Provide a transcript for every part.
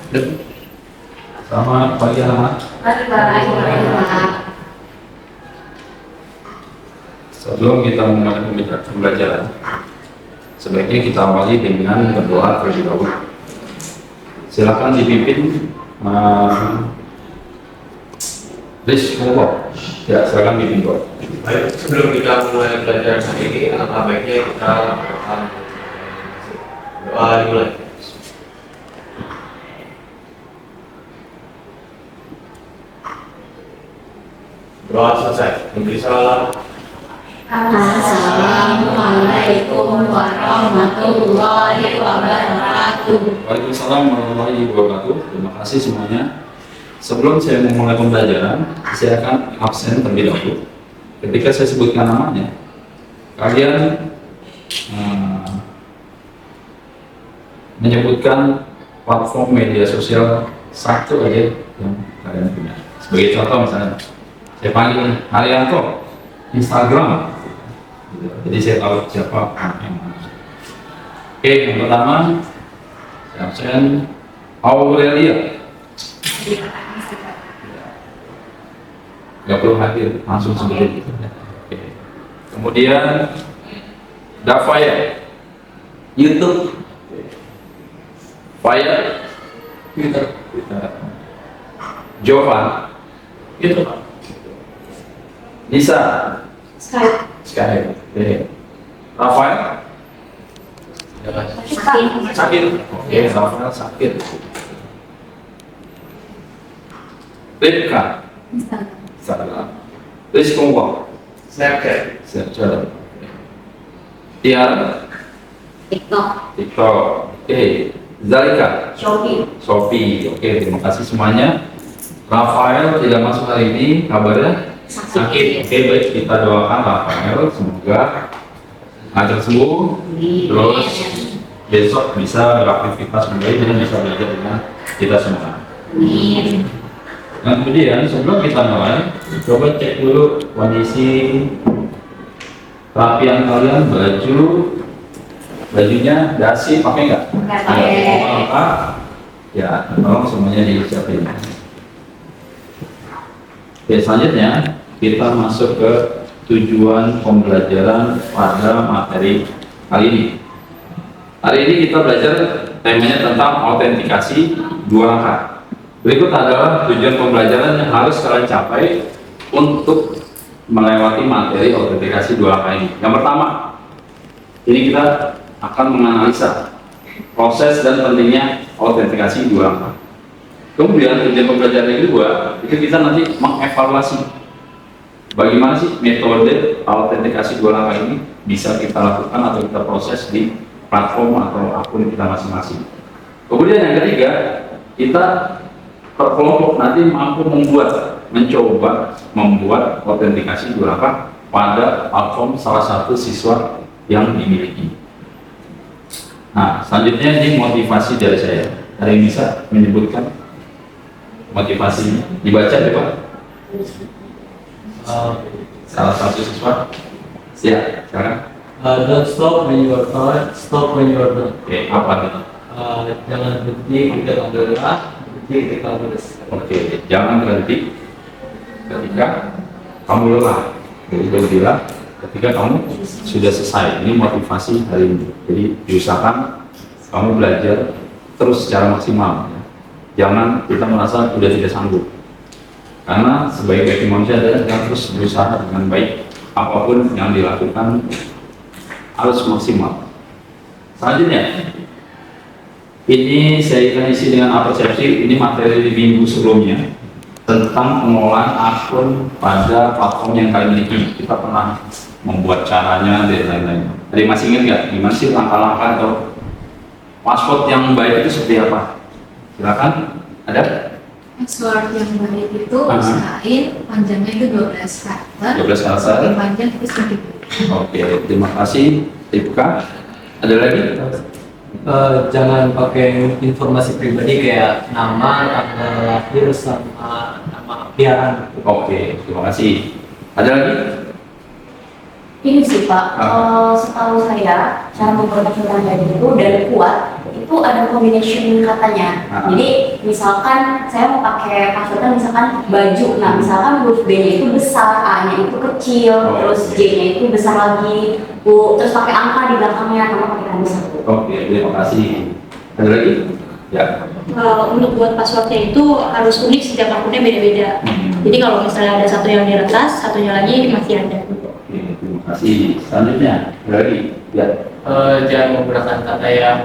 Selamat pagi anak-anak. Sebelum kita memulai pembelajaran, sebaiknya kita awali dengan berdoa terlebih dahulu. Silakan dipimpin Ya, silakan dipimpin doa. Baik, sebelum kita mulai belajar hari ini, alangkah baiknya kita doa dimulai. Doa selesai. Memberi salam. Assalamualaikum warahmatullahi wabarakatuh. Waalaikumsalam warahmatullahi wabarakatuh. Terima kasih semuanya. Sebelum saya memulai pembelajaran, saya akan absen terlebih dahulu. Ketika saya sebutkan namanya, kalian menyebutkan platform media sosial satu aja yang kalian punya. Sebagai contoh misalnya, saya panggil Haryanto, Instagram. Jadi saya tahu siapa yang mana. Oke, yang pertama, saya absen Aurelia. Nggak perlu hadir, langsung seperti itu. Oke. Kemudian Davaya, YouTube. Fire, Twitter. Jovan, YouTube. Lisa, Skype. Oke. Rafael, sakit. Oke, Rafael sakit. Ripka, Instagram. Rizkongwa, Snapchat. Snapchat. Tiara, TikTok, TikTok. Oke. Zalika, Shopee, Oke, terima kasih semuanya. Rafael tidak masuk hari ini, kabarnya sakit. Oke, baik, kita doakan Rafael semoga lancar sembuh, terus besok bisa beraktivitas kembali dan bisa belajar dengan kita semua. Amin. Nah, kemudian sebelum kita mulai, coba cek dulu kondisi rapian kalian, bajunya dasi pakai nggak? Pakai. Ya, tolong semuanya disiapin. Oke, selanjutnya kita masuk ke tujuan pembelajaran pada materi kali ini. Hari ini kita belajar temanya tentang autentikasi dua langkah. Berikut adalah tujuan pembelajaran yang harus kalian capai untuk melewati materi autentikasi dua langkah ini. Yang pertama, ini kita akan menganalisa proses dan pentingnya autentikasi dua langkah. Kemudian tujuan pembelajaran yang kedua, itu kita nanti mengevaluasi bagaimana sih metode autentikasi dua langkah ini bisa kita lakukan atau kita proses di platform atau akun kita masing-masing. Kemudian yang ketiga, kita per kelompok nanti mampu mencoba membuat autentikasi dua langkah pada platform salah satu siswa yang dimiliki. Nah, selanjutnya ini motivasi dari saya. Ada yang bisa menyebutkan motivasinya? Dibaca ya Pak? Salah satu siswa. Siap, sekarang. Don't stop when you are tired, stop when you are done. Oke, apa itu? Jangan berhenti ketika kamu lelah, berhenti ketika kamu lelah. Oke, jangan berhenti ketika kamu lelah. Jadi itu bilang ketika kamu sudah selesai. Ini motivasi hari ini. Jadi diusahakan kamu belajar terus secara maksimal. Jangan kita merasa sudah tidak sanggup. Karena sebaik-baiknya manusia adalah kita terus berusaha dengan baik. Apapun yang dilakukan harus maksimal. Selanjutnya, ini saya akan isi dengan persepsi. Ini materi di minggu sebelumnya tentang pengelolaan akun pada platform yang kalian miliki. Kita pernah membuat caranya dan lain-lain. Ada yang masih ingat nggak? Gimana sih langkah-langkah atau password yang baik itu seperti apa? Silakan. Ada? Password yang baik itu usahain panjangnya itu 12 karakter. 12 karakter. Lebih panjang itu sedikit. Oke, terima kasih. Dibuka. Ada lagi? Jangan pakai informasi pribadi kayak nama, tanggal lahir, sama nama piaraan. Oke, terima kasih. Ada lagi? Ini sih Pak, setahu saya cara memproteksi data itu dari kuat itu ada combination katanya. Jadi misalkan saya mau pakai passwordnya misalkan baju, nah misalkan huruf B-nya itu besar, A-nya itu kecil, terus J-nya itu besar lagi, terus pakai angka di belakangnya, nama pakai tanda satu. Oke, terima kasih. Ada lagi? Ya. Untuk buat passwordnya itu harus unik, setiap akunnya beda-beda. Jadi kalau misalnya ada satu yang diretas, satunya lagi masih ada. Oke, terima kasih. Selanjutnya, ada lagi? Ya. Jangan menggunakan kata yang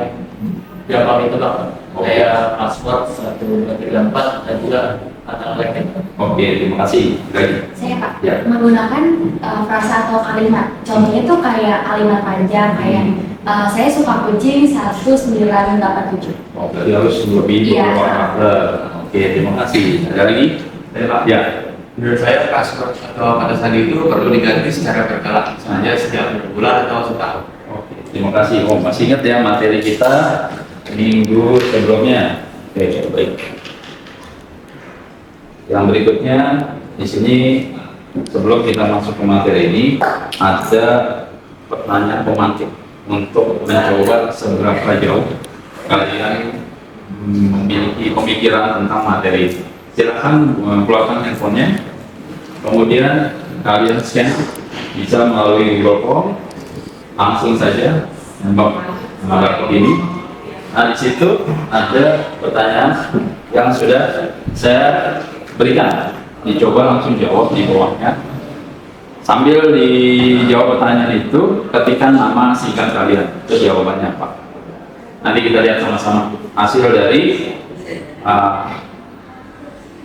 gampang itu Pak. Kayak password 1234 dan juga kata lain. Oke, terima kasih. Ada lagi? Saya Pak, Ya. menggunakan frasa atau kalimat. Contohnya itu kayak kalimat panjang kayak saya suka kucing 1987. Oh, berarti harus lebih Iya. karakter. Oke, terima kasih. Ada lagi? Pak. Ya. Menurut saya password atau pada sandi itu perlu diganti secara berkala, misalnya setiap bulan atau setahun. Oke, terima kasih. Oh, masih ingat ya materi kita minggu sebelumnya. Oke, baik. Yang berikutnya di sini sebelum kita masuk ke materi ini ada pertanyaan pemantik untuk mencoba seberapa jauh kalian memiliki pemikiran tentang materi ini. Silakan keluarkan handphonenya, kemudian kalian scan bisa melalui Google Form, langsung saja menambah ini. Nah, di situ ada pertanyaan yang sudah saya berikan, dicoba langsung jawab di bawahnya. Sambil dijawab pertanyaan itu, ketikkan nama singkat kalian, itu jawabannya apa. Nanti kita lihat sama-sama hasil dari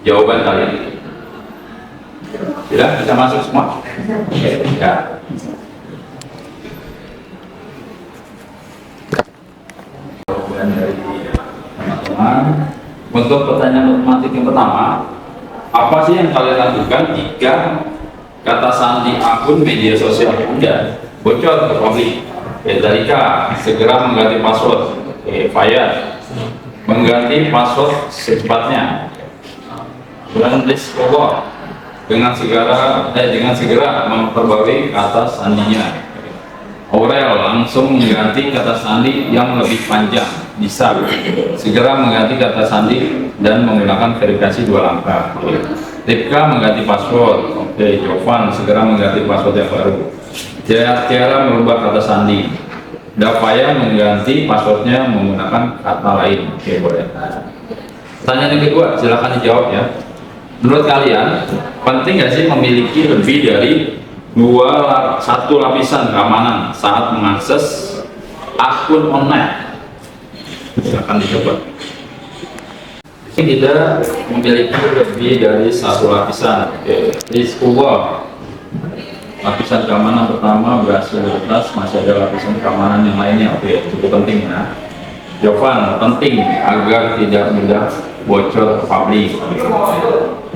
jawaban kalian. Sudah bisa masuk semua? Oke, ya. Jawaban dari teman-teman. Untuk pertanyaan matematik yang pertama, apa sih yang kalian lakukan jika kata sandi akun media sosial Anda bocor ke publik? Dalika, segera mengganti password. Fayat, mengganti password secepatnya. Dan please forward dengan segera memperbarui kata sandinya. Aurel langsung mengganti kata sandi yang lebih panjang. Bisa segera mengganti kata sandi dan menggunakan verifikasi 2 langkah. Ripka mengganti password. Oke, Jovan segera mengganti password yang baru. Tiara merubah kata sandi. Davaya mengganti passwordnya menggunakan kata lain. Oke, boleh. Pertanyaan yang kedua, silakan dijawab ya. Menurut kalian, penting nggak sih memiliki lebih dari satu lapisan keamanan saat mengakses akun online? Silakan dicoba. Ini tidak memiliki lebih dari satu lapisan. Oke, please forward. Lapisan keamanan pertama berhasil diretas, masih ada lapisan keamanan yang lainnya. Oke, cukup penting ya. Jovan, penting agar tidak mudah bocor ke publik.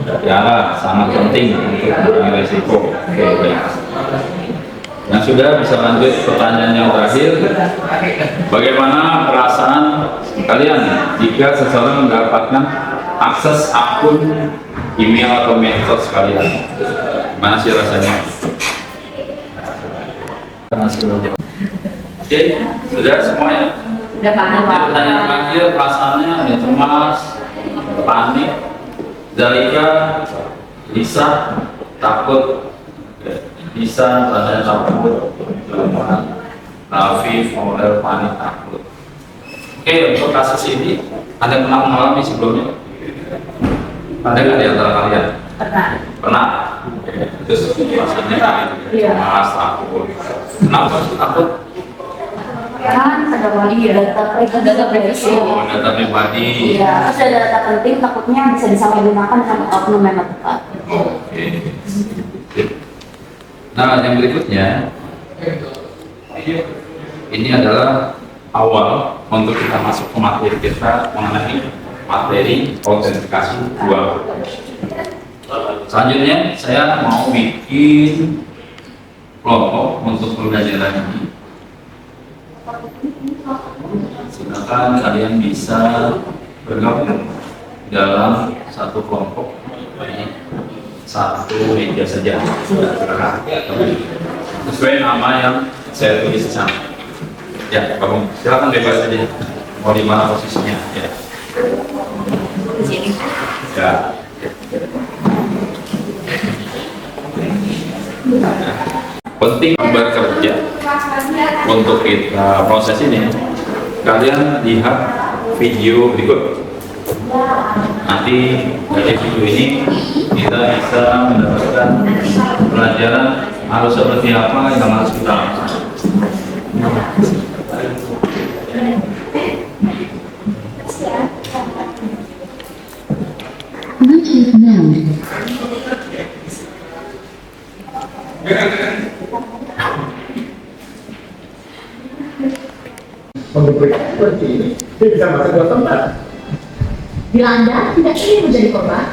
Tiara, sangat penting untuk mengurangi resiko. Oke, baik. Yang sudah bisa lanjut pertanyaan yang terakhir. Bagaimana perasaan kalian jika seseorang mendapatkan akses akun email atau medsos kalian? Gimana sih rasanya? Oke, sudah semuanya. Udah Pak. Pertanyaan terakhir, perasaannya ada cemas, panik, Zalika, Lisa, takut, Lisa rasanya takut, Raffi, Aurel, panik, takut. Oke, untuk kasus ini ada pernah mengalami sebelumnya? Ada nggak di antara kalian? Pernah. Terus rasanya cemas, takut. Kenapa sih takut? Kan ada data privasi. Oh, data pribadi. Iya, terus ada data penting takutnya bisa disalahgunakan sama oknum yang tepat. Oke. Nah, yang berikutnya ini adalah awal untuk kita masuk ke materi kita mengenai materi autentifikasi 2. Selanjutnya saya mau bikin kelompok untuk pembelajaran ini. Silakan kalian bisa bergabung dalam satu kelompok, satu meja saja. Silakan. sesuai nama yang saya tulis di sana. Ya, kamu silakan bebas saja. Mau di mana posisinya? Ya. Ya. Penting bekerja untuk kita proses ini. Kalian lihat video berikut. Nanti dari video ini kita bisa mendapatkan pelajaran harus seperti apa yang harus kita lakukan. Memberikan seperti ini, dia bisa masuk ke tempat. Bila Anda tidak ingin menjadi korban,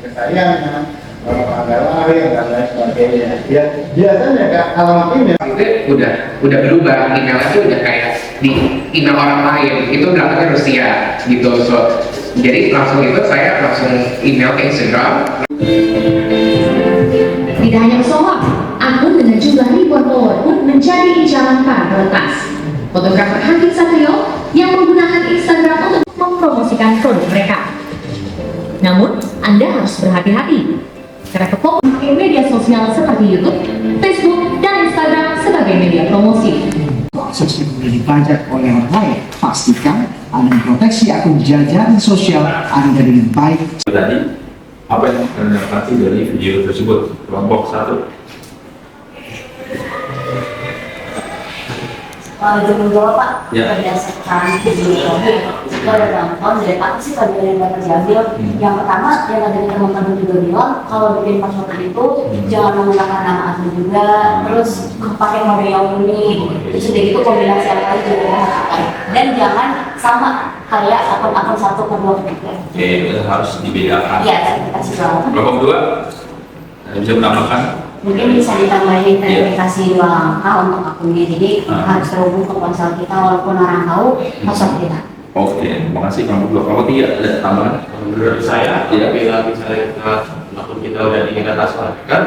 Kesayangan, tanggal lahir dan lain sebagainya. Ya, biasanya Kak, alamat email itu udah berubah, emailnya tuh udah kayak di email orang lain, itu belakangnya Rusia gitu. Jadi langsung itu saya langsung email ke Instagram. tidak hanya pesawat, akun dengan jumlah ribuan follower pun menjadi incaran para peretas. Fotografer Hanki Satrio yang menggunakan Instagram untuk mempromosikan produk mereka. Namun, Anda harus berhati-hati karena Kepo memakai media sosial seperti YouTube, Facebook, dan Instagram sebagai media promosi. Proses yang menjadi pajak oleh orang lain, pastikan Anda memproteksi akun jajaran sosial Anda dengan baik. Tadi apa yang kalian dapati dari video tersebut? Kelompok 1. Jumlah jawab Pak, Ya. berdasarkan video itu ada gampang dari apa sih pelajaran yang dapat diambil. Yang pertama, yang tadi teman-teman juga bilang, kalau bikin password itu jangan menggunakan nama asli juga, terus pakai mode yang unik, terus udah gitu kombinasi apa aja juga. Dan jangan sama kayak akun-akun 1 ke 2 ke 3. Oke, itu harus dibedakan. Iya, saya kasih tahu. Kelompok 2 bisa menambahkan. Mungkin bisa ditambahin verifikasi 2 langkah untuk akunnya, jadi harus terhubung ke ponsel kita walaupun orang tahu password kita. Oke, terima kasih. Kelompok 2. Kelompok 3 ada tambahan? Menurut saya, Iya. bila misalnya akun kita udah di data kan,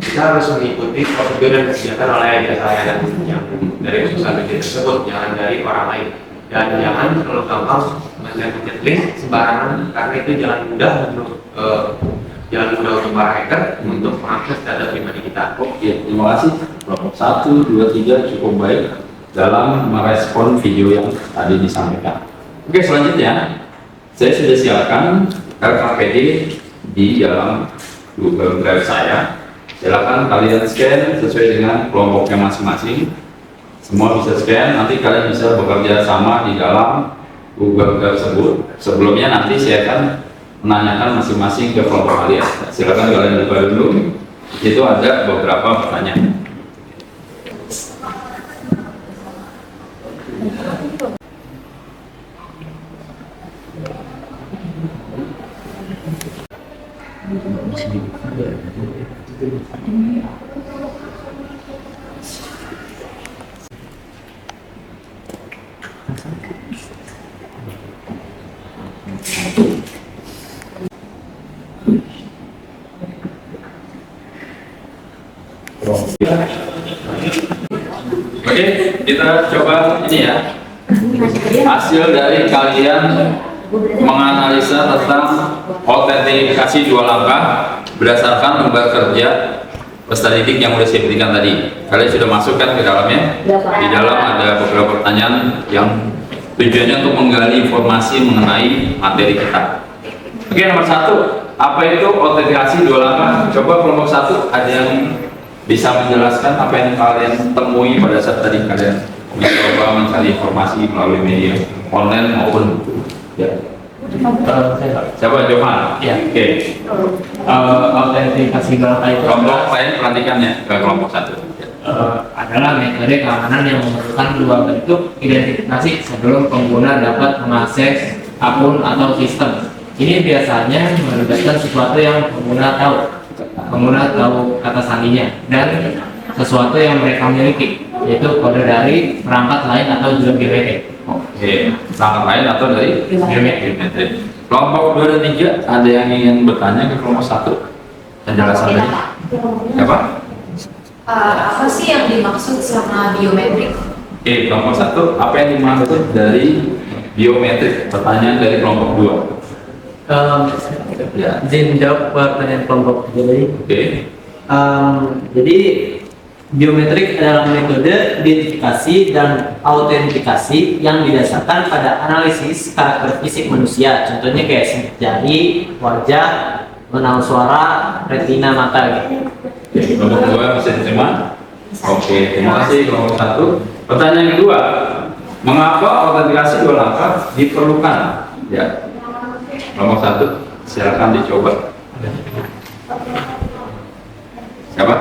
kita harus mengikuti prosedur yang disediakan oleh jasa layanan yang dari sosial media tersebut, jangan dari orang lain. Dan jangan terlalu gampang mencet link sembarangan, karena itu jangan mudah untuk para hacker untuk mengakses data pribadi kita. Oke, terima kasih. Kelompok 1, 2, 3 cukup baik dalam merespon video yang tadi disampaikan. Oke, selanjutnya saya sudah siapkan RKPD di dalam Google Drive saya. Silakan kalian scan sesuai dengan kelompoknya masing-masing. Semua bisa scan, nanti kalian bisa bekerja sama di dalam Google Drive tersebut. Sebelumnya nanti saya akan menanyakan masing-masing ke kelompok kalian. Silakan kalian buka dulu. Itu ada beberapa pertanyaan. Oke, kita coba ini ya. Hasil dari kalian menganalisa tentang autentikasi 2 langkah berdasarkan lembar kerja peserta didik yang sudah saya berikan tadi. Kalian sudah masukkan ke dalamnya. Di dalam ada beberapa pertanyaan yang tujuannya untuk menggali informasi mengenai materi kita. Oke, nomor 1, apa itu autentikasi 2 langkah? Coba kelompok 1 ada yang bisa menjelaskan apa yang kalian temui pada saat tadi kalian mencoba mencari informasi melalui media online maupun ya. Siapa Johan? Ya. Oke. Autentikasi data itu Kelompok lain perhatikannya ke kelompok 1. adalah metode keamanan yang memerlukan 2 bentuk identifikasi sebelum pengguna dapat mengakses akun atau sistem. Ini biasanya melibatkan sesuatu yang pengguna tahu kata sandinya dan sesuatu yang mereka miliki, yaitu kode dari perangkat lain atau juga biometrik. Oke, perangkat lain atau dari biometrik. Kelompok 2 dan 3 ada yang ingin bertanya ke kelompok 1? Penjelasan tadi. Siapa? Apa sih yang dimaksud sama biometrik? Oke, kelompok 1, apa yang dimaksud dari biometrik? Pertanyaan dari kelompok 2. Ya. Izin jawab pertanyaan kelompok jadi. Oke. Jadi biometrik adalah metode identifikasi dan autentikasi yang didasarkan pada analisis karakter fisik manusia. Contohnya kayak sidik jari, wajah, pengenal suara, retina mata gitu. Oke, kelompok 2 bisa diterima? Oke, terima kasih kelompok 1. Pertanyaan kedua, mengapa autentikasi 2 langkah diperlukan? Ya, kelompok 1, silakan dicoba. Siapa?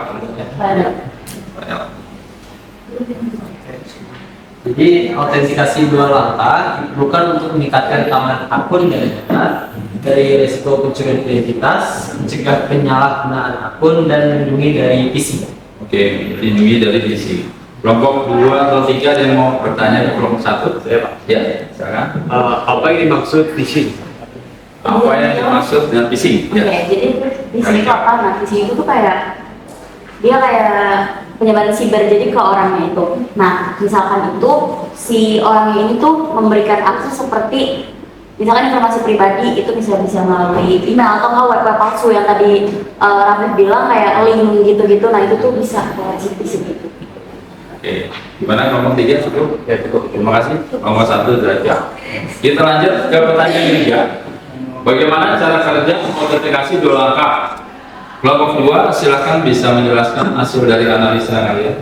Jadi autentikasi 2 langkah diperlukan untuk meningkatkan keamanan akun dan data dari risiko pencurian identitas, mencegah penyalahgunaan akun dan melindungi dari phishing. Oke, dilindungi dari PC. Kelompok 2 atau 3 yang mau bertanya ke kelompok 1? Saya Pak. Ya, silakan. Apa yang dimaksud phishing? Apa yang dimaksud dengan phishing? Oke, jadi phishing itu apa? Nah, phishing itu tuh kayak dia kayak penyebaran siber jadi ke orangnya itu. Nah, misalkan itu si orangnya ini tuh memberikan akses seperti misalkan informasi pribadi itu bisa melalui email atau nggak web palsu yang tadi Rafif bilang kayak link gitu-gitu. Nah, itu tuh bisa kayak phishing gitu. Oke, gimana kelompok 3 cukup? Ya cukup. Terima kasih. Kelompok 1 derajat. Kita lanjut ke pertanyaan ketiga. Bagaimana cara kerja autentikasi 2 langkah? Kelompok 2 silakan bisa menjelaskan hasil dari analisa kalian.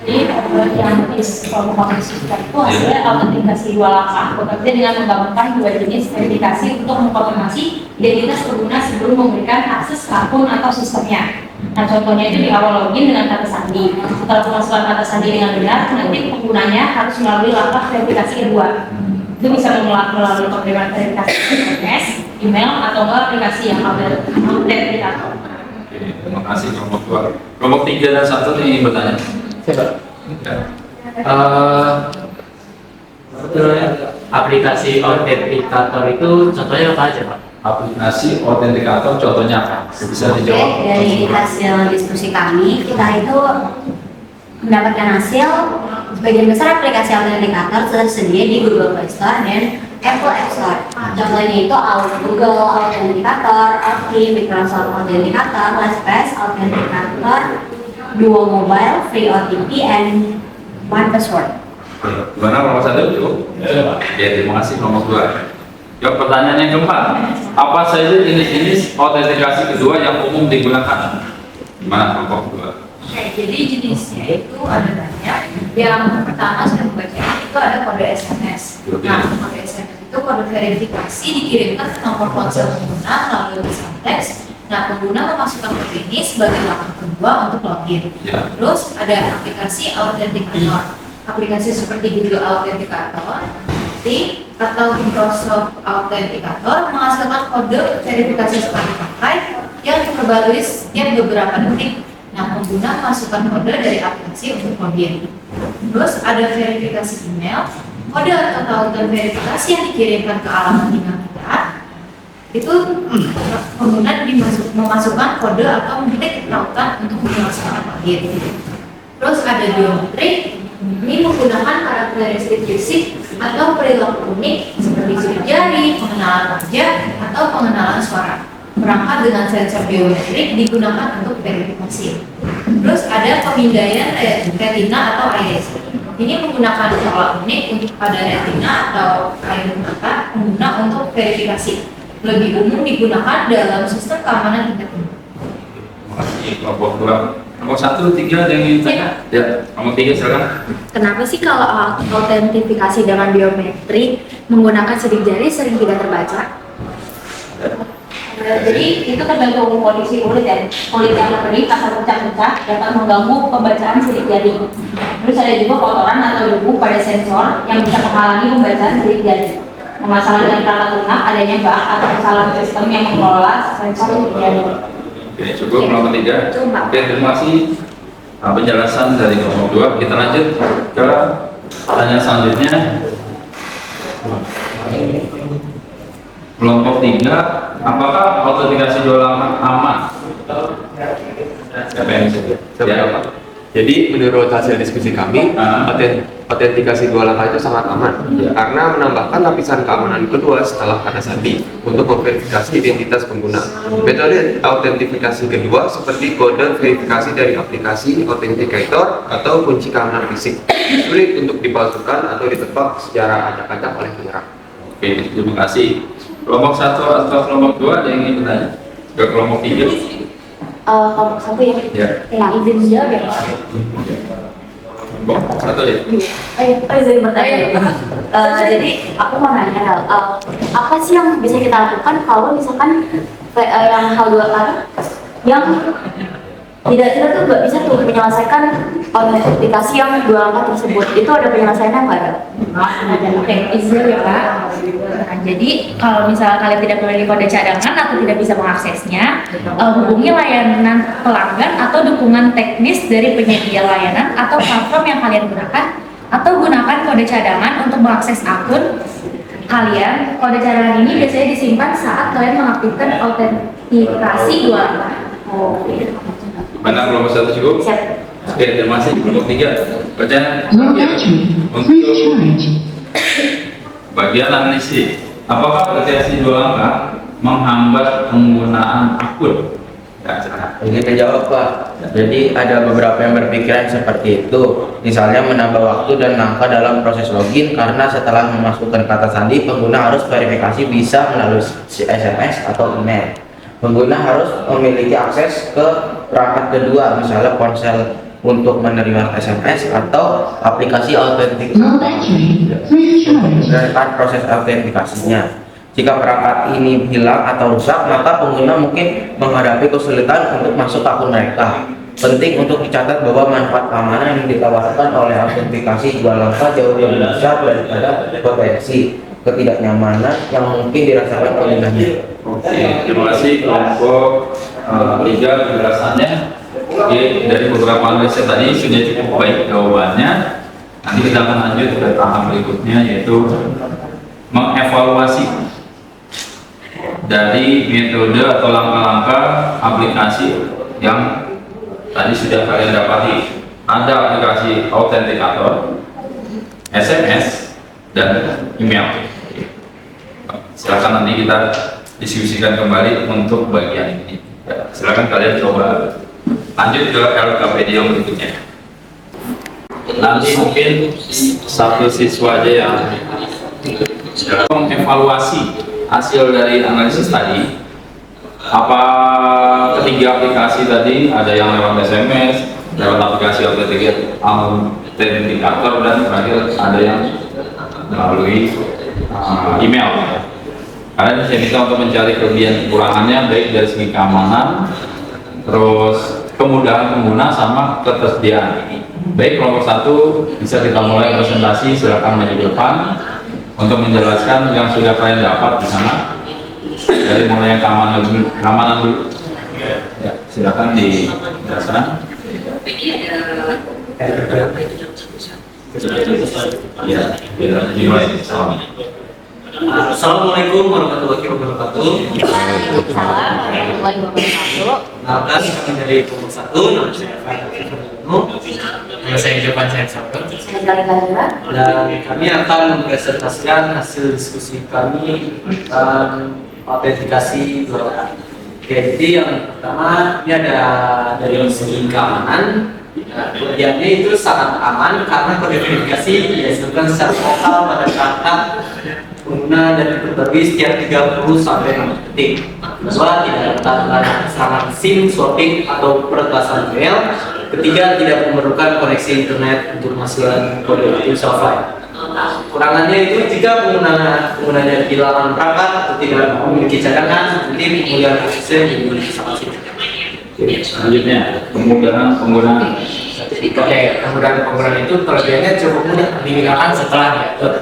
Jadi yang kelompok sistem itu hasilnya autentikasi 2 langkah bekerja dengan menggabungkan 2 jenis verifikasi untuk mengkonfirmasi identitas pengguna sebelum memberikan akses ke akun atau sistemnya. Nah, contohnya itu di awal login dengan kata sandi. Setelah memasukkan kata sandi dengan benar, nanti penggunanya harus melalui langkah verifikasi kedua. Itu bisa melalui pengiriman verifikasi SMS, email, atau enggak aplikasi yang autentikator. Oke, terima kasih kelompok 2. Kelompok 3 dan 1 ini bertanya. Siapa? Ya. Sebetulnya aplikasi autentikator itu contohnya apa aja, Pak? Aplikasi autentikator contohnya apa? Bisa Oke, dijawab. dari hasil diskusi kami, kita itu mendapatkan hasil sebagian besar aplikasi autentikator tersedia di Google Play Store dan Apple App Store. Contohnya itu Google Authenticator, Authy, Microsoft Authenticator, LastPass Authenticator, Duo Mobile, Free OTP, and One Password. Oke, gimana kelompok 1 cukup? Ya, terima kasih kelompok 2. Yuk, pertanyaan yang keempat. Apa saja jenis-jenis autentikasi kedua yang umum digunakan? Gimana kelompok 2? Oke, jadi jenisnya itu ada banyak. Yang pertama sudah membaca itu ada kode SMS. Nah, kode SMS itu kode verifikasi dikirimkan ke nomor ponsel pengguna melalui pesan teks. Nah, pengguna memasukkan kode ini sebagai langkah kedua untuk login. Ya. Terus ada aplikasi autentikator. Aplikasi seperti Google Authenticator, atau Microsoft Authenticator menghasilkan kode verifikasi sekali pakai yang diperbarui setiap beberapa detik. Nah, pengguna memasukkan kode dari aplikasi untuk login. Terus ada verifikasi email, kode atau tautan verifikasi yang dikirimkan ke alamat email kita. Itu pengguna memasukkan kode atau mengetik tautan untuk melaksanakan login. Terus ada biometrik. Ini menggunakan karakteristik fisik atau perilaku unik seperti sidik jari, pengenalan wajah, atau pengenalan suara. Perangkat dengan sensor biometrik digunakan untuk verifikasi. Terus ada pemindaian retina atau iris. Ini menggunakan pola unik untuk pada retina atau air mata pengguna untuk verifikasi. Lebih umum digunakan dalam sistem keamanan tingkat tinggi. Terima kasih kelompok 2. Kelompok 1, 3 yang ingin tanya? Ya, kelompok 3 silakan. Kenapa sih kalau autentifikasi dengan biometrik menggunakan sidik jari sering tidak terbaca? Jadi itu tergantung kondisi kulit ya. Kulit yang kering atau pecah-pecah dapat mengganggu pembacaan sidik jari. Terus ada juga kotoran atau debu pada sensor yang bisa menghalangi pembacaan sidik jari. Masalah dengan perangkat lunak adanya bug atau kesalahan sistem yang mengelola sensor sidik jari. Oke, cukup kelompok 3. Oke, terima kasih penjelasan dari kelompok 2. Kita lanjut ke pertanyaan selanjutnya. Kelompok 3, apakah autentikasi 2 langkah aman? Siapa yang bisa? Seberapa? Jadi menurut hasil diskusi kami, autentikasi dua langkah itu sangat aman karena menambahkan lapisan keamanan kedua setelah kata sandi untuk memverifikasi identitas pengguna. Metode autentifikasi kedua seperti kode verifikasi dari aplikasi authenticator atau kunci keamanan fisik, sulit untuk dipalsukan atau ditebak secara acak-acak oleh penyerang. Oke, terima kasih. Kelompok 1 atau kelompok 2 ada yang ingin bertanya? Ke kelompok 3? Kelompok 1 ya. Ya. Nah, izin jawab ya. Kelompok 1 ya? Izin bertanya. Jadi aku mau nanya, apa sih yang bisa kita lakukan kalau misalkan yang hal dua kan yang tidak kita tuh nggak bisa tuh menyelesaikan autentikasi yang dua langkah tersebut, itu ada penyelesaiannya nggak ada? Ada. Oke, izin ya Pak. Nah, jadi kalau misalnya kalian tidak memiliki kode cadangan atau tidak bisa mengaksesnya, hubungi layanan pelanggan atau dukungan teknis dari penyedia layanan atau platform yang kalian gunakan, atau gunakan kode cadangan untuk mengakses akun kalian. Kode cadangan ini biasanya disimpan saat kalian mengaktifkan autentikasi dua langkah. Mana kelompok 1 cukup? Siap. Oke, terima kasih. Kelompok 3 pertanyaan Low battery. Please charge. bagian analisis. Apakah verifikasi dua langkah menghambat penggunaan akun? Ini terjawab Pak. Jadi ada beberapa yang berpikiran seperti itu. Misalnya menambah waktu dan langkah dalam proses login karena setelah memasukkan kata sandi pengguna harus verifikasi bisa melalui SMS atau email. Pengguna harus memiliki akses ke perangkat kedua, misalnya ponsel untuk menerima SMS atau aplikasi autentikasi. Low battery. Please charge. Proses autentikasinya. Jika perangkat ini hilang atau rusak, maka pengguna mungkin menghadapi kesulitan untuk masuk ke akun mereka. Penting untuk dicatat bahwa manfaat keamanan yang ditawarkan oleh autentikasi dua langkah jauh lebih besar daripada potensi ketidaknyamanan yang mungkin dirasakan penggunanya. Oke, terima kasih kelompok 3 penjelasannya. Oke, dari beberapa analisis tadi sudah cukup baik jawabannya. Nanti kita akan lanjut ke tahap berikutnya, yaitu mengevaluasi dari metode atau langkah-langkah aplikasi yang tadi sudah kalian dapati. Ada aplikasi autentikator, SMS, dan email. Silakan nanti kita diskusikan kembali untuk bagian ini. Ya, silakan kalian coba lanjut ke LKPD yang berikutnya. Nanti mungkin satu siswa aja yang mengevaluasi hasil dari analisis tadi. Apa ketiga aplikasi tadi, ada yang lewat SMS, lewat aplikasi autentikator, dan terakhir ada yang melalui email. Kalian bisa minta untuk mencari kelebihan kekurangannya, baik dari segi keamanan, terus kemudahan pengguna, sama ketersediaan. Baik, kelompok 1 bisa kita mulai presentasi. Silakan maju ke depan untuk menjelaskan yang sudah kalian dapat di sana. Dari mulai yang keamanan dulu. Ya, silakan dijelaskan. Ya, dimulai. Assalamualaikum warahmatullahi wabarakatuh. Waalaikumsalam warahmatullahi wabarakatuh. Kenalkan, kami dari kelompok 1, nama saya saya Jovan Sampel. Dan kami akan mempresentasikan hasil diskusi kami tentang autentikasi dua langkah. Oke, jadi yang pertama ini ada dari segi keamanan. Kemudiannya itu sangat aman karena kode verifikasi dihasilkan secara lokal pada perangkat pengguna dan diperbarui setiap 30 sampai 60 detik. Kedua, tidak ada serangan SIM, swapping atau peretasan mail. Ketiga, tidak memerlukan koneksi internet untuk menghasilkan kode pulsa file. Kurangannya itu jika penggunanya kehilangan perangkat atau tidak memiliki cadangan, nanti kemudian aksesnya jadi sangat sulit. Selanjutnya, kemudahan penggunaan. Oke, kemudahan penggunaan itu kelebihannya cukup mudah digunakan setelah diatur.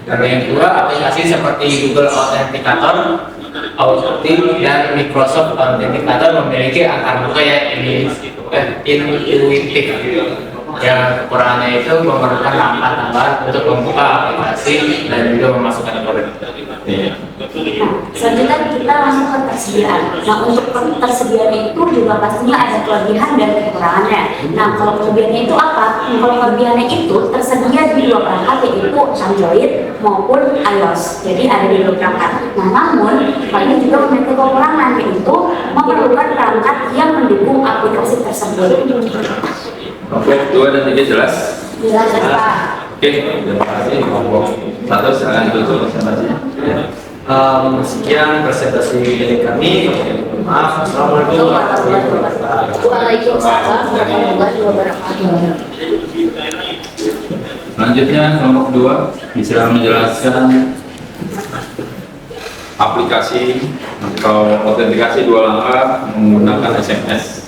Dan yang kedua, aplikasi seperti Google Authenticator, Authenticator, dan Microsoft Authenticator memiliki antar muka yang intuitif. Yang kekurangannya itu memerlukan langkah tambahan untuk membuka aplikasi dan juga memasukkan kode. Nah, selanjutnya kita langsung ke persediaan. Nah, untuk persediaan itu juga pastinya ada kelebihan dan kekurangannya. Nah, kalau kelebihannya itu apa? Kalau kelebihannya itu tersedia di dua perangkat, yaitu Android maupun iOS. Jadi ada di dua perangkat. Nah, namun hal ini juga memiliki kekurangan, yaitu memerlukan perangkat yang mendukung aplikasi tersebut. Oke, 2 dan 3 jelas? Jelas, Pak. Oke, terima kasih. Kelompok 1 silakan tutup presentasinya. Sekian presentasi dari kami. Maaf, assalamualaikum warahmatullahi wabarakatuh. Waalaikumsalam warahmatullahi wabarakatuh. Selanjutnya kelompok 2 bisa menjelaskan aplikasi atau autentikasi 2 langkah menggunakan SMS.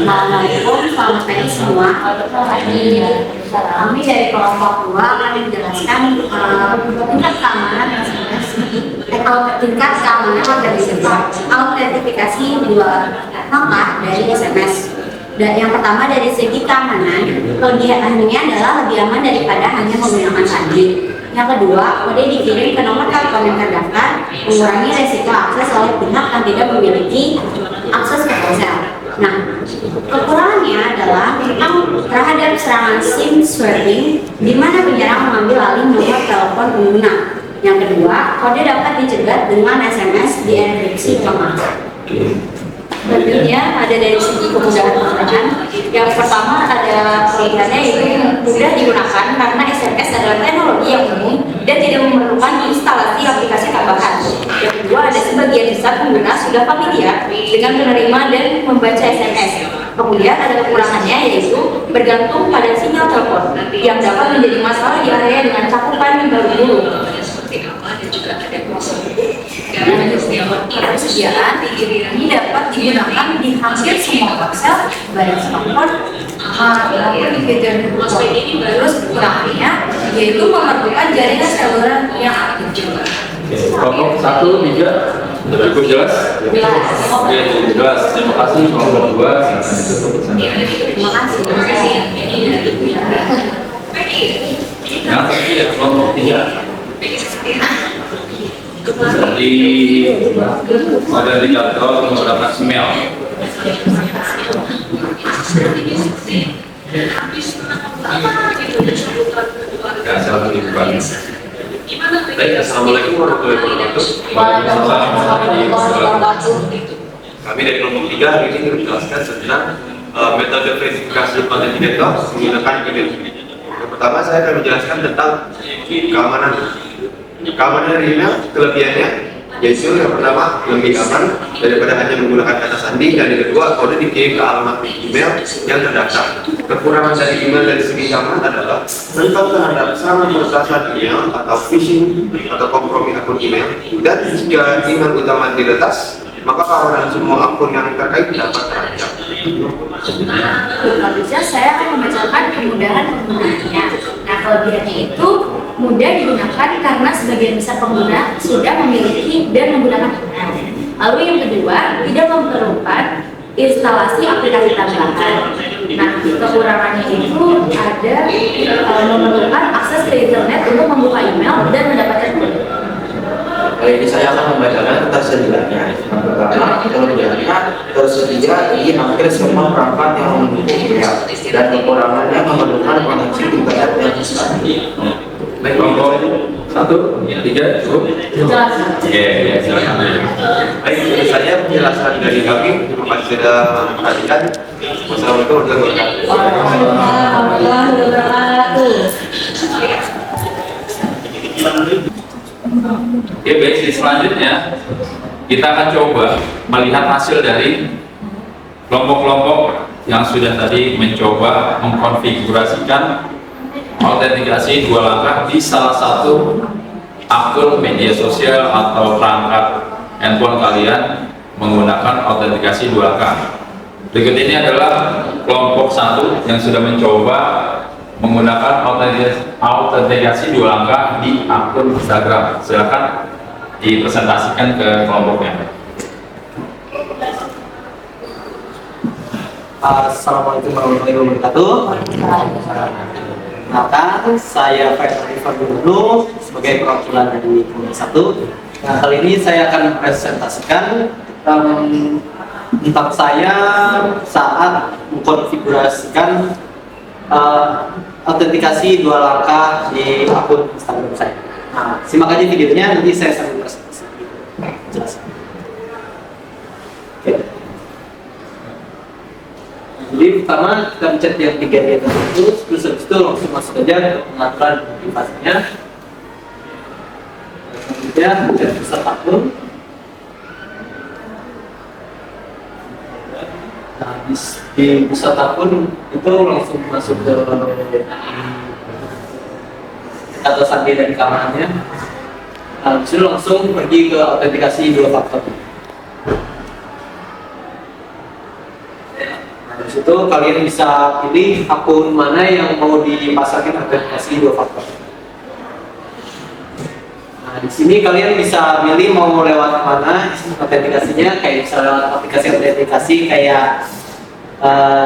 Assalamualaikum, selamat pagi semua. Kami dari kelompok 2 akan menjelaskan tingkat keamanan SMS tingkat keamanan autentifikasi 2 langkah dari SMS. Dan yang pertama dari segi keamanan, kelebihannya adalah lebih aman daripada hanya menggunakan sandi. Yang kedua, kode dikirim ke nomor telepon yang terdaftar, mengurangi resiko akses oleh pihak yang tidak memiliki akses ke ponsel. Nah, kekurangannya adalah terhadap serangan SIM swapping, di mana penyerang mengambil alih nomor telepon pengguna. Yang kedua, kode dapat dicegat dengan SMS dienkripsi lemah. Berikutnya ada dari segi kemudahan penggunaan. Yang pertama ada kelebihannya yaitu mudah digunakan karena SMS adalah teknologi yang umum dan tidak memerlukan instalasi aplikasi tambahan. Yang kedua ada sebagian besar pengguna sudah familiar dengan menerima dan membaca SMS. Kemudian ada kekurangannya yaitu bergantung pada sinyal telepon yang dapat menjadi masalah di area dengan cakupan baru-baru. Ketersediaan ini dapat digunakan di hampir semua ponsel, baik smartphone maupun fitur terus kekurangannya yaitu memerlukan jaringan seluler yang aktif. Kelompok 1 3 cukup jelas? Oke, jelas. Terima kasih. Kelompok 2 silakan ditutup presentasinya. Terima kasih. Yang terakhir kelompok 3. Jadi moderator menggunakan email. Ya, salam dibuka. Baik, assalamualaikum warahmatullahi wabarakatuh. Kami dari kelompok 3 hari ini menjelaskan tentang metode verifikasi authenticator menggunakan email. Yang pertama saya akan menjelaskan tentang keamanan. Keamanan dari email, kelebihannya yaitu yang pertama lebih aman daripada hanya menggunakan kata sandi, dan yang kedua kode dikirim ke alamat email yang terdaftar. Kekurangan dari email dari segi keamanan adalah rentan terhadap serangan peretasan email atau phishing atau kompromi akun email, dan jika email utama diretas maka keamanan semua akun yang terkait dapat terancam. Selanjutnya saya akan membacakan kemudahan penggunaannya. Nah, kelebihannya itu mudah digunakan karena sebagian besar pengguna sudah memiliki dan menggunakan email. Lalu yang kedua, tidak memerlukan instalasi aplikasi tambahan. Nah, kekurangannya itu ada memerlukan akses ke internet untuk membuka email dan mendapatkan kode. Kali ini saya akan membacakan ketersediaannya. Yang pertama, kelebihannya tersedia di hampir semua perangkat yang mendukung email, dan kekurangannya memerlukan koneksi internet yang cepat. Baik, kelompok 1 3 cukup. Oke, silakan. Baik, itu saja penjelasan dari kami. Terima kasih sudah memperhatikan. Wassalamualaikum warahmatullahi wabarakatuh. Oke, baik, selanjutnya kita akan coba melihat hasil dari kelompok-kelompok yang sudah tadi mencoba mengkonfigurasikan autentikasi 2 langkah di salah satu akun media sosial atau perangkat handphone kalian menggunakan autentikasi 2 langkah. Berikut ini adalah kelompok 1 yang sudah mencoba menggunakan autentikasi 2 langkah di akun Instagram. Silakan dipresentasikan ke kelompoknya. Assalamualaikum warahmatullahi wabarakatuh. Kenalkan, saya Faisal Fadlul sebagai perwakilan dari Komisi 1. Nah, kali ini saya akan mempresentasikan tentang saya saat mengkonfigurasikan autentikasi 2 langkah di akun Instagram saya. Nah, simak aja videonya, nanti saya sambil presentasi. Jelaskan. Oke. Jadi pertama kita mencet yang 3 di atas itu, terus habis itu langsung masuk aja ke pengaturan privasinya. Kemudian mencet pusat akun. Nah, di pusat akun itu langsung masuk ke kata sandi dan keamanannya. Nah, habis itu langsung pergi ke autentikasi 2 faktor. Dari situ kalian bisa pilih akun mana yang mau dipasarkan autentikasi 2 faktor. Nah, di sini kalian bisa pilih mau lewat mana autentikasinya, kayak bisa lewat aplikasi kayak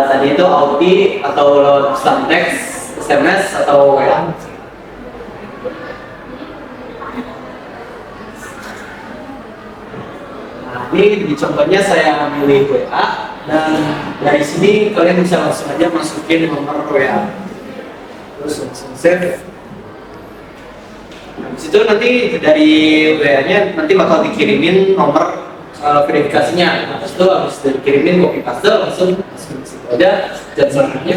tadi itu Audi atau lewat pesan teks, SMS atau WA. Nah, ini di contohnya saya milih WA. Dan dari sini kalian bisa langsung aja masukin nomor WA, terus langsung save. Nah, disitu nanti dari WA-nya nanti bakal dikirimin nomor verifikasinya. Terus itu habis dikirimin copy paste langsung masukin situ aja dan selanjutnya.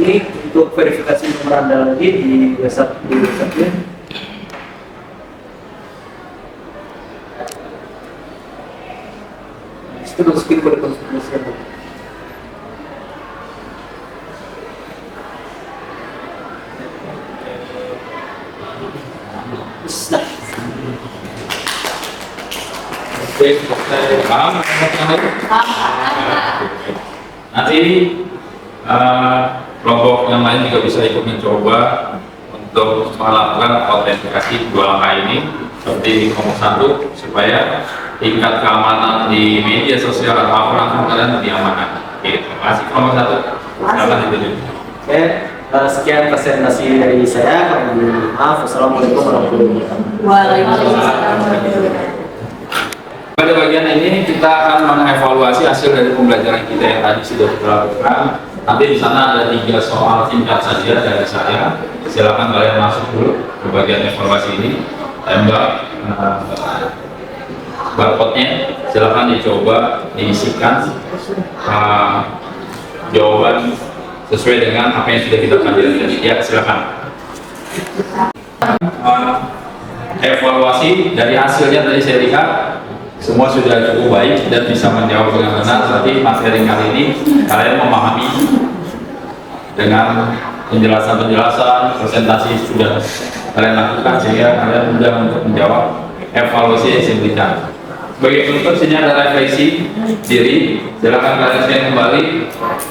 Ini untuk verifikasi nomor Anda lagi di website-nya. Itu masukin kode konfirmasi. Paham? Nanti kelompok yang lain juga bisa ikut mencoba untuk melakukan autentikasi 2 langkah ini seperti di kelompok 1 supaya tingkat keamanan di media sosial atau akun kalian diamankan. Oke, terima kasih kelompok 1. Silakan ditutup. Oke, sekian presentasi dari saya. Maaf, wassalamualaikum warahmatullahi wabarakatuh. Waalaikumsalam. Pada bagian ini kita akan mengevaluasi hasil dari pembelajaran kita yang tadi sudah kita lakukan. Nanti di sana ada 3 soal singkat saja dari saya. Silakan kalian masuk dulu ke bagian evaluasi ini. Tembak barcode-nya, silakan dicoba diisikan jawaban sesuai dengan apa yang sudah kita pelajari tadi. Ya, silakan. Evaluasi dari hasilnya tadi saya lihat semua sudah cukup baik dan bisa menjawab dengan benar. Berarti materi kali ini kalian memahami dengan penjelasan presentasi sudah kalian lakukan sehingga kalian mudah untuk menjawab evaluasi yang saya berikan. Sebagai penutup, sini ada refleksi diri. Silakan kalian scan kembali,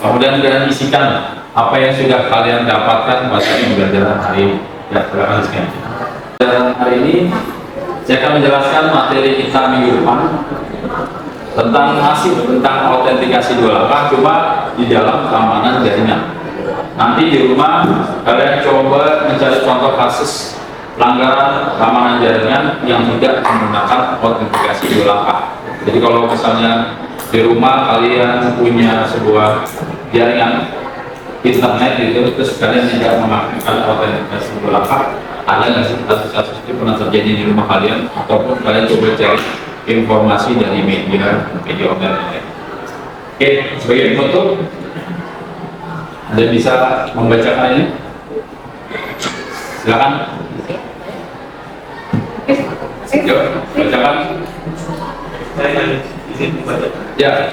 kemudian kalian isikan apa yang sudah kalian dapatkan pada pembelajaran hari ini. Ya, silakan scan. Dan hari ini saya akan menjelaskan materi kita minggu depan tentang tentang autentikasi 2 langkah, cuma di dalam keamanan jaringan. Nanti di rumah kalian coba mencari contoh kasus pelanggaran keamanan jaringan yang tidak menggunakan autentikasi 2 langkah. Jadi kalau misalnya di rumah kalian punya sebuah jaringan internet gitu, terus kalian tidak memakai autentikasi 2 langkah, ada nggak sih kasus-kasus itu pernah terjadi di rumah kalian? Ataupun kalian coba cari informasi dari media online. Oke, sebagai penutup, Anda bisa membacakan ini. Silakan. Yuk, bacakan. Saya izin membaca. Ya.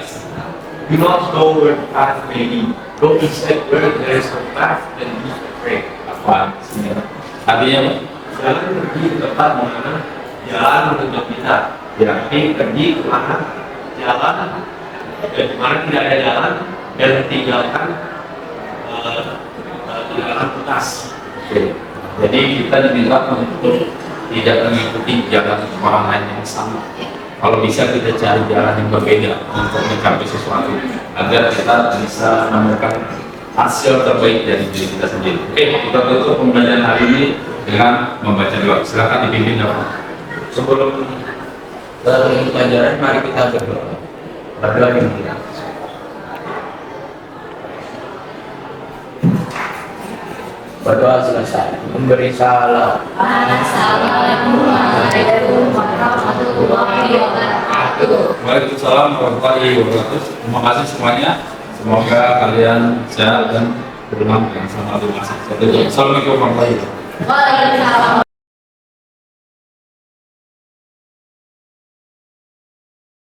Do not go where the path may lead. Go instead where there is no path and lead astray. Apa? Artinya Jangan pergi ke tempat mana jalan menuju kita. ya, Tapi pergi ke mana jalan dan di mana tidak ada jalan dan tinggalkan jalan pintas. Oke. Jadi kita diminta untuk tidak mengikuti jalan orang lain yang sama. Kalau bisa kita cari jalan yang berbeda untuk mencapai sesuatu agar kita bisa menemukan hasil terbaik dari diri kita sendiri. Oke, kita tutup pembelajaran hari ini dengan membaca doa. Silakan dipimpin Bapak. Sebelum pelajaran, mari kita berdoa. Berdoa dimulai. Berdoa selesai. Memberi salam. Assalamualaikum warahmatullahi wabarakatuh. Waalaikumsalam warahmatullahi wabarakatuh. Terima kasih semuanya. Semoga kalian sehat dan bermanfaat. Assalamualaikum warahmatullahi wabarakatuh. Waalaikumsalam.